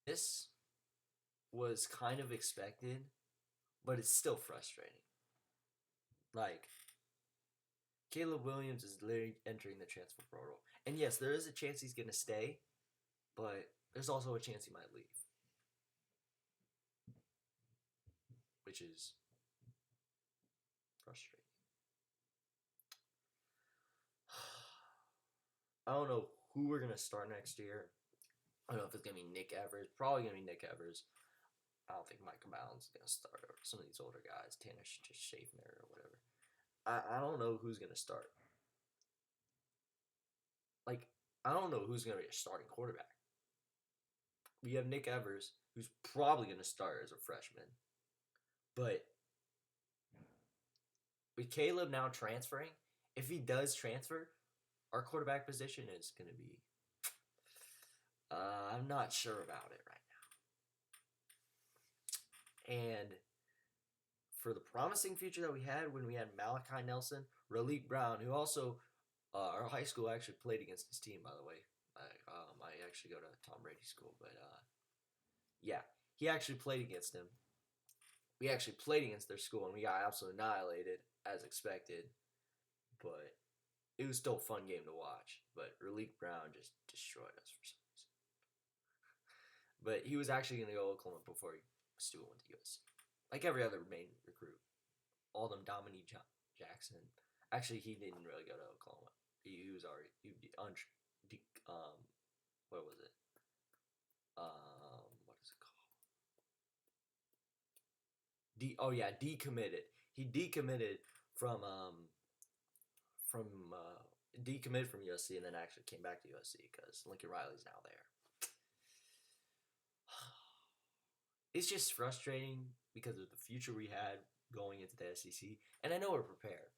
This was kind of expected, but it's still frustrating. Like, Caleb Williams is literally entering the transfer portal. And yes, there is a chance he's going to stay, but there's also a chance he might leave, which is frustrating. I don't know who we're going to start next year. I don't know if it's going to be Nick Evers. Probably going to be Nick Evers. I don't think Micah Bowens is going to start, or some of these older guys, Tanner Schaffner or whatever. I don't know who's going to start. Like, I don't know who's going to be a starting quarterback. We have Nick Evers, who's probably going to start as a freshman. But with Caleb now transferring, if he does transfer, our quarterback position is going to be. I'm not sure about it right now. And for the promising future that we had when we had Malachi Nelson, Raleek Brown, who also our high school actually played against his team, by the way. I actually go to Tom Brady school, but yeah, he actually played against him. We actually played against their school, and we got absolutely annihilated, as expected. But it was still a fun game to watch. But Raleek Brown just destroyed us for some reason. But he was actually going to go to Oklahoma before he still went to USC. Like every other main recruit. All them Dominique Jackson. Actually, he didn't really go to Oklahoma. He was already what was it? What is it called? Decommitted. He decommitted from decommitted from USC and then actually came back to USC because Lincoln Riley's now there. It's just frustrating because of the future we had going into the SEC, and I know we're prepared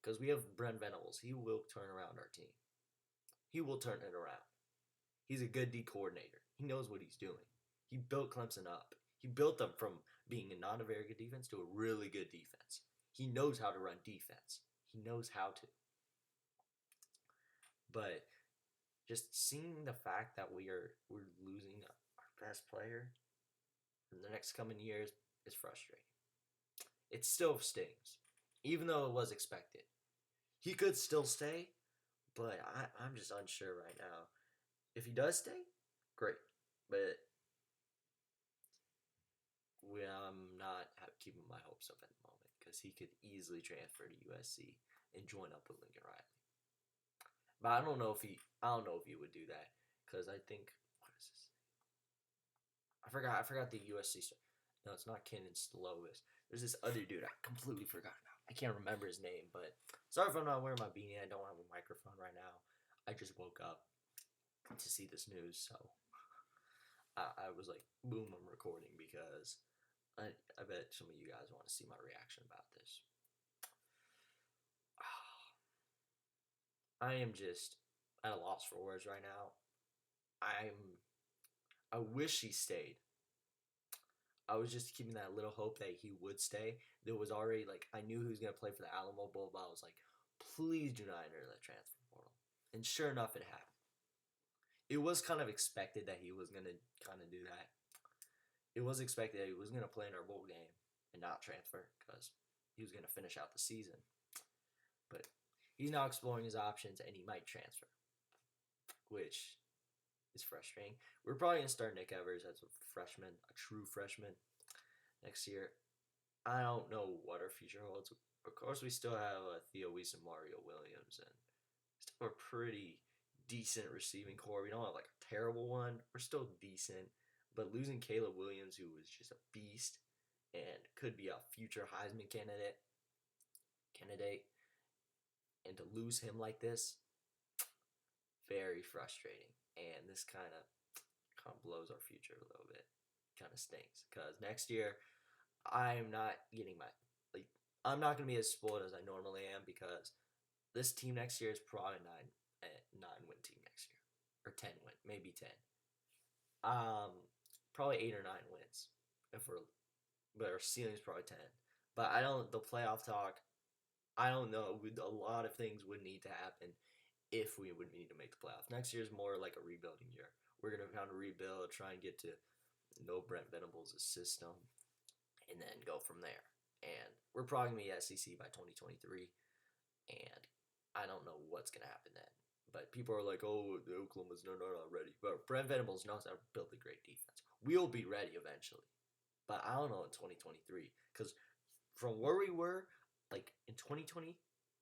because we have Brent Venables. He will turn around our team. He will turn it around. He's a good D coordinator. He knows what he's doing. He built Clemson up. He built them from being a not a very good defense to a really good defense. He knows how to run defense. He knows how to. But just seeing the fact that we're losing our best player in the next coming years is frustrating. It still stings, even though it was expected. He could still stay, but I'm just unsure right now. If he does stay, great. But I'm not keeping my hopes up at the moment because he could easily transfer to USC and join up with Lincoln Riley. But I don't know if he would do that because I think what is this? I forgot the USC star. No, it's not Kenan Slovis. There's this other dude I completely forgot about. I can't remember his name, but sorry if I'm not wearing my beanie. I don't have a microphone right now. I just woke up to see this news, so I was like, boom, I'm recording because I bet some of you guys want to see my reaction about this. I am just at a loss for words right now. I wish he stayed. I was just keeping that little hope that he would stay. There was already I knew he was gonna play for the Alamo Bowl, but I was like, please do not enter the transfer portal. And sure enough, it happened. It was kind of expected that he was gonna kind of do that. It was expected that he was gonna play in our bowl game and not transfer because he was gonna finish out the season. But he's now exploring his options and he might transfer, which is frustrating. We're probably going to start Nick Evers as a freshman, a true freshman, next year. I don't know what our future holds. Of course, we still have Theo Weiss and Mario Williams, and still a pretty decent receiving core. We don't have a terrible one. We're still decent, but losing Caleb Williams, who was just a beast and could be a future Heisman candidate, and to lose him like this, very frustrating. And this kind of blows our future a little bit. Kind of stinks because next year I'm not getting I'm not gonna be as spoiled as I normally am because this team next year is probably nine-win team next year or 10-win, maybe 10. Probably 8 or 9 wins but our ceiling is probably 10. But the playoff talk. I don't know. A lot of things would need to happen if we would need to make the playoffs. Next year is more like a rebuilding year. we're gonna kind of rebuild, try and get to know Brent Venables' system, and then go from there. And we're probably gonna be SEC by 2023, and I don't know what's gonna happen then. But people are like, "Oh, the Oklahoma's not ready." But Brent Venables knows how to build a great defense. We'll be ready eventually, but I don't know in 2023 because from where we were, like in 2020,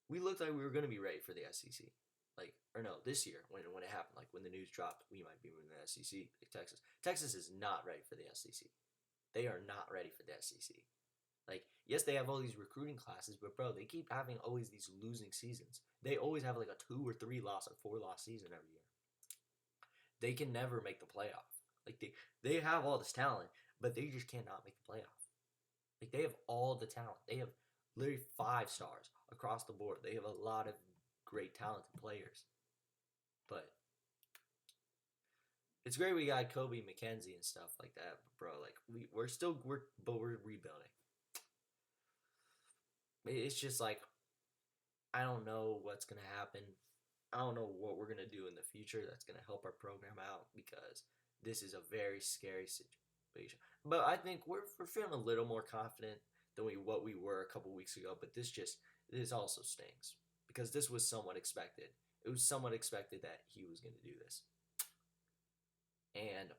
we looked like we were gonna be ready for the SEC. Like, or no, this year when it happened, like when the news dropped, we might be moving the SEC. Like Texas is not ready for the SEC. They are not ready for the SEC. Like, yes, they have all these recruiting classes, but bro, they keep having always these losing seasons. They always have like a 2 or 3 loss or 4 loss season every year. They can never make the playoff. Like they have all this talent, but they just cannot make the playoff. Like they have all the talent. They have literally 5 stars across the board. They have a lot of great talented players. But it's great we got Kobe McKenzie and stuff like that, but bro, like we're rebuilding. It's just like I don't know what's gonna happen. I don't know what we're gonna do in the future that's gonna help our program out because this is a very scary situation. But I think we're feeling a little more confident than what we were a couple weeks ago. But this also stings because this was somewhat expected. It was somewhat expected that he was gonna do this, and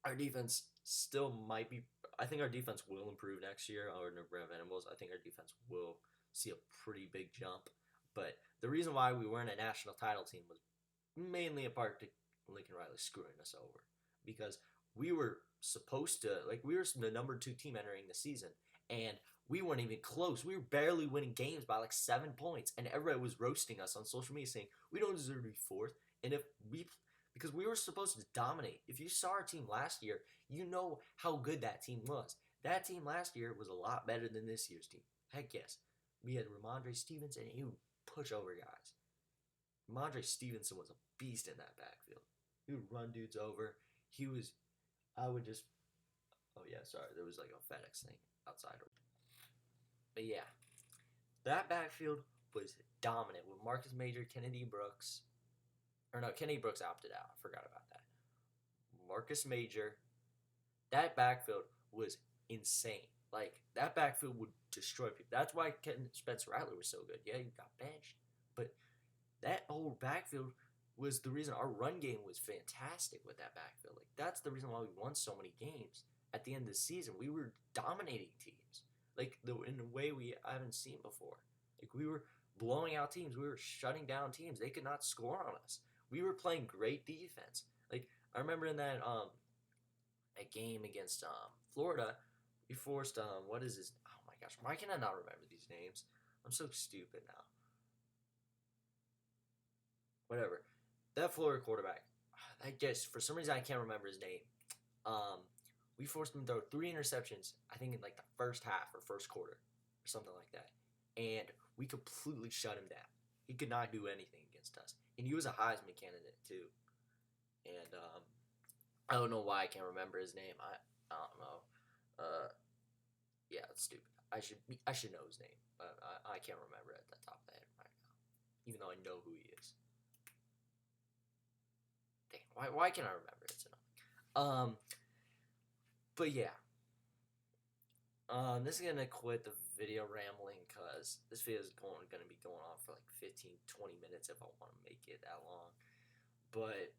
our defense still might be. I think our defense will improve next year under Brent Venables. I think our defense will see a pretty big jump. But the reason why we weren't a national title team was mainly a part to Lincoln Riley screwing us over because we were supposed to, like, we were the number 2 team entering the season, and we weren't even close. We were barely winning games by like 7 points, and everybody was roasting us on social media saying we don't deserve to be 4th. And because we were supposed to dominate. If you saw our team last year, you know how good that team was. That team last year was a lot better than this year's team. Heck yes. We had Ramondre Stevenson, and he would push over guys. Ramondre Stevenson was a beast in that backfield. He would run dudes over. I would just, oh yeah, sorry, there was like a FedEx thing outside. But yeah, that backfield was dominant with Marcus Major, Kennedy Brooks. Or no, Kennedy Brooks opted out. I forgot about that. Marcus Major. That backfield was insane. Like, that backfield would destroy people. That's why Spencer Rattler was so good. Yeah, he got benched. But that whole backfield was the reason our run game was fantastic with that backfield. Like, that's the reason why we won so many games at the end of the season. We were dominating teams. Like, in a way we haven't seen before. Like, we were blowing out teams. We were shutting down teams. They could not score on us. We were playing great defense. Like, I remember in that a game against Florida, we forced what is his? Oh my gosh, why can I not remember these names? I'm so stupid now. Whatever. That Florida quarterback, I guess for some reason I can't remember his name. We forced him to throw 3 interceptions. I think in like the first half or first quarter or something like that, and we completely shut him down. He could not do anything against us, and he was a Heisman candidate too. And I don't know why I can't remember his name. I don't know. Yeah, it's stupid. I should know his name, but I can't remember it at the top of the head right now, even though I know who he is. Dang, why can't I remember it? It's annoying. But yeah. This is gonna quit the video rambling because this video is gonna be going on for like 15-20 minutes if I want to make it that long. But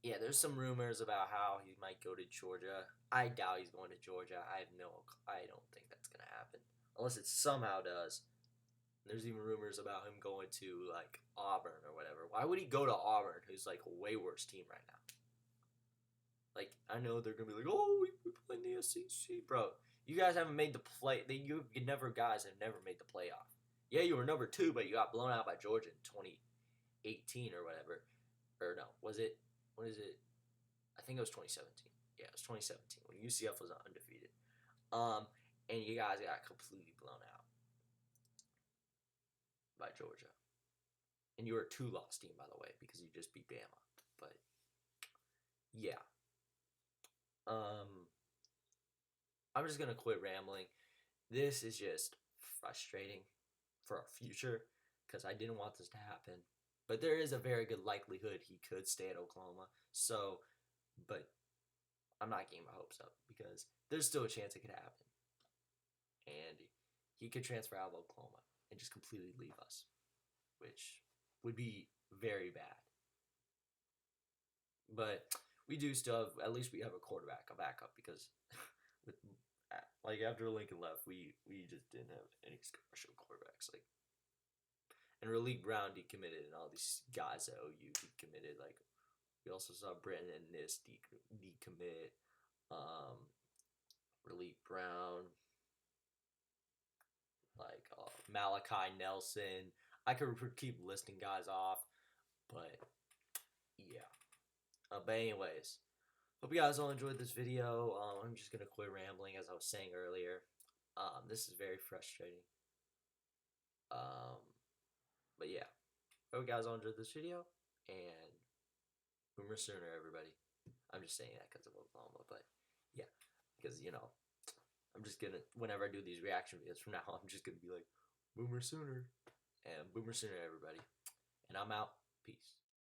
yeah, there's some rumors about how he might go to Georgia. I doubt he's going to Georgia. I don't think that's gonna happen unless it somehow does. There's even rumors about him going to like Auburn or whatever. Why would he go to Auburn, who's like a way worse team right now? Like, I know they're gonna be like, oh, we play in the SEC, bro. You guys haven't made the play. Guys have never made the playoff. Yeah, you were number 2, but you got blown out by Georgia in 2018 or whatever. Or no, was it? What is it? I think it was 2017. Yeah, it was 2017 when UCF was undefeated. And you guys got completely blown out by Georgia. And you were a 2-loss team, by the way, because you just beat Bama. But yeah. I'm just gonna quit rambling. This is just frustrating for our future because I didn't want this to happen. but there is a very good likelihood he could stay at Oklahoma. So, but I'm not getting my hopes up because there's still a chance it could happen. And he could transfer out of Oklahoma and just completely leave us, which would be very bad. But we do still have, at least we have a backup, because with like after Lincoln left, we just didn't have any scholarship quarterbacks. Like, and Raleigh Brown decommitted, and all these guys at OU decommitted. Like, we also saw Brenton and Nis decommit. Raleigh Brown, like Malachi Nelson. I could keep listing guys off, but yeah. But anyways, hope you guys all enjoyed this video. I'm just gonna quit rambling, as I was saying earlier. This is very frustrating. But yeah, hope you guys all enjoyed this video, and Boomer Sooner, everybody. I'm just saying that because of Oklahoma, but yeah, because I'm just gonna, whenever I do these reaction videos from now on, I'm just gonna be like, Boomer Sooner, and Boomer Sooner, everybody. And I'm out. Peace.